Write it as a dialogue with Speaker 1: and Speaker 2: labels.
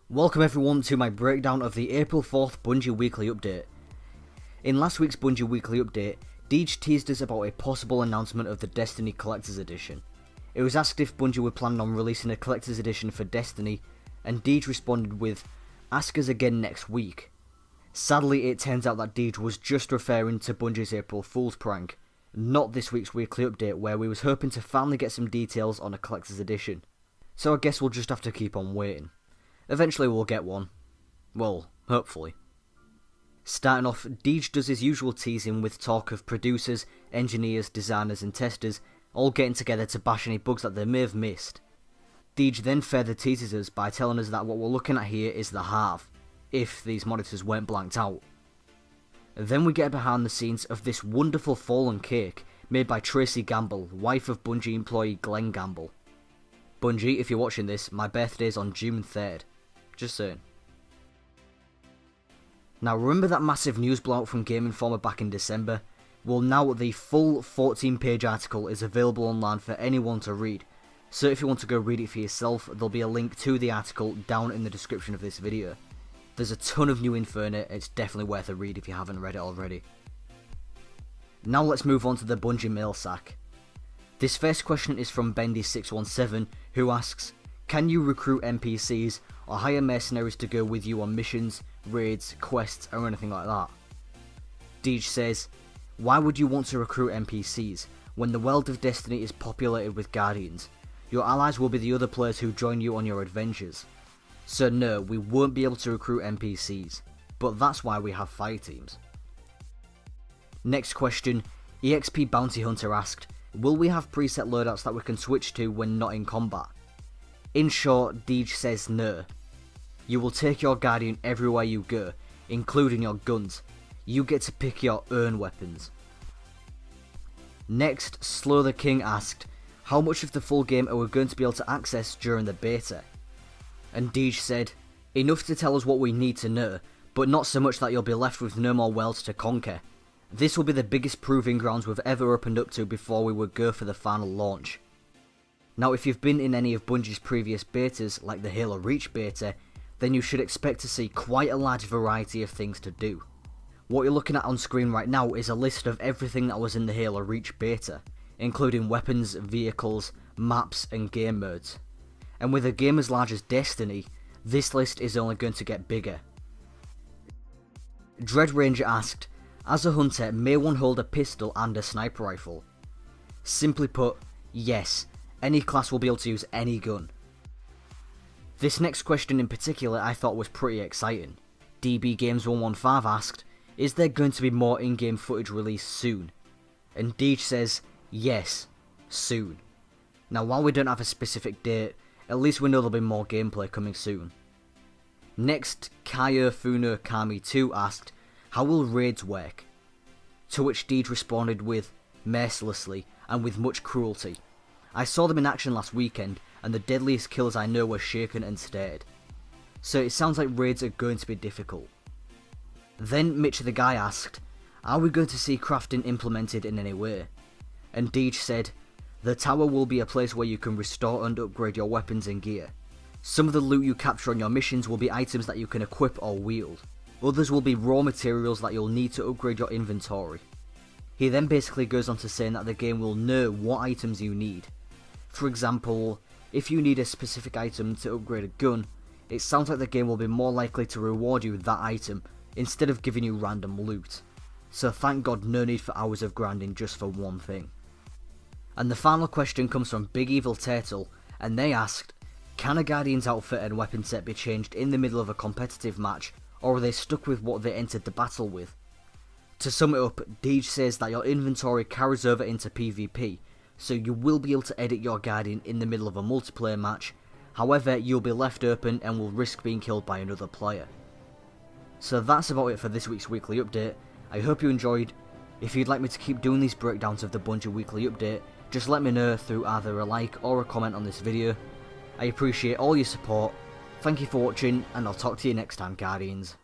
Speaker 1: Welcome everyone to my breakdown of the April 4th Bungie Weekly update. In last week's Bungie Weekly update, Deej teased us about a possible announcement of the Destiny Collector's Edition. It was asked if Bungie were planning on releasing a Collector's Edition for Destiny, and Deej responded with, "Ask us again next week." Sadly, it turns out that Deej was just referring to Bungie's April Fool's prank, not this week's weekly update where we was hoping to finally get some details on a Collector's Edition. So I guess we'll just have to keep on waiting. Eventually we'll get one. Well, hopefully. Starting off, Deej does his usual teasing with talk of producers, engineers, designers and testers all getting together to bash any bugs that they may have missed. Deej then further teases us by telling us that what we're looking at here is the halve, if these monitors weren't blanked out. Then we get behind the scenes of this wonderful fallen cake made by Tracy Gamble, wife of Bungie employee Glenn Gamble. Bungie, if you're watching this, my birthday's on June 3rd. Just saying. Now remember that massive news blowout from Gamingformer back in December? Well, now the full 14-page article is available online for anyone to read, so if you want to go read it for yourself, there'll be a link to the article down in the description of this video. There's a ton of new info in it, it's definitely worth a read if you haven't read it already. Now let's move on to the Bungie mail sack. This first question is from Bendy617, who asks, can you recruit NPCs or hire mercenaries to go with you on missions, raids, quests or anything like that? Deej says, why would you want to recruit NPCs when the world of Destiny is populated with Guardians? Your allies will be the other players who join you on your adventures. So no, we won't be able to recruit NPCs, but that's why we have fire teams. Next question, EXP Bounty Hunter asked, will we have preset loadouts that we can switch to when not in combat? In short, Deej says no. You will take your Guardian everywhere you go, including your guns. You get to pick your own weapons. Next, Slow the King asked, how much of the full game are we going to be able to access during the beta? And Deej said, enough to tell us what we need to know, but not so much that you'll be left with no more worlds to conquer. This will be the biggest proving grounds we've ever opened up to before we would go for the final launch. Now if you've been in any of Bungie's previous betas, like the Halo Reach beta, then you should expect to see quite a large variety of things to do. What you're looking at on screen right now is a list of everything that was in the Halo Reach beta, including weapons, vehicles, maps and game modes. And with a game as large as Destiny, this list is only going to get bigger. Dread Ranger asked, as a hunter, may one hold a pistol and a sniper rifle? Simply put, yes. Any class will be able to use any gun. This next question in particular I thought was pretty exciting. DB Games 115 asked, is there going to be more in-game footage released soon? And Deej says, yes, soon. Now while we don't have a specific date, at least we know there'll be more gameplay coming soon. Next, Kaio Funo Kami 2 asked, how will raids work? To which Deej responded with, mercilessly and with much cruelty. I saw them in action last weekend, and the deadliest kills I know were shaken and stared. So it sounds like raids are going to be difficult. Then Mitch the Guy asked, are we going to see crafting implemented in any way? And Deej said, the tower will be a place where you can restore and upgrade your weapons and gear. Some of the loot you capture on your missions will be items that you can equip or wield. Others will be raw materials that you'll need to upgrade your inventory. He then basically goes on to saying that the game will know what items you need. For example, if you need a specific item to upgrade a gun, it sounds like the game will be more likely to reward you that item instead of giving you random loot. So thank God no need for hours of grinding just for one thing. And the final question comes from Big Evil Turtle, and they asked, can a Guardian's outfit and weapon set be changed in the middle of a competitive match, or are they stuck with what they entered the battle with? To sum it up, Deej says that your inventory carries over into PvP, so you will be able to edit your Guardian in the middle of a multiplayer match, however you'll be left open and will risk being killed by another player. So that's about it for this week's weekly update. I hope you enjoyed. If you'd like me to keep doing these breakdowns of the Bungie weekly update, just let me know through either a like or a comment on this video. I appreciate all your support, thank you for watching and I'll talk to you next time, Guardians.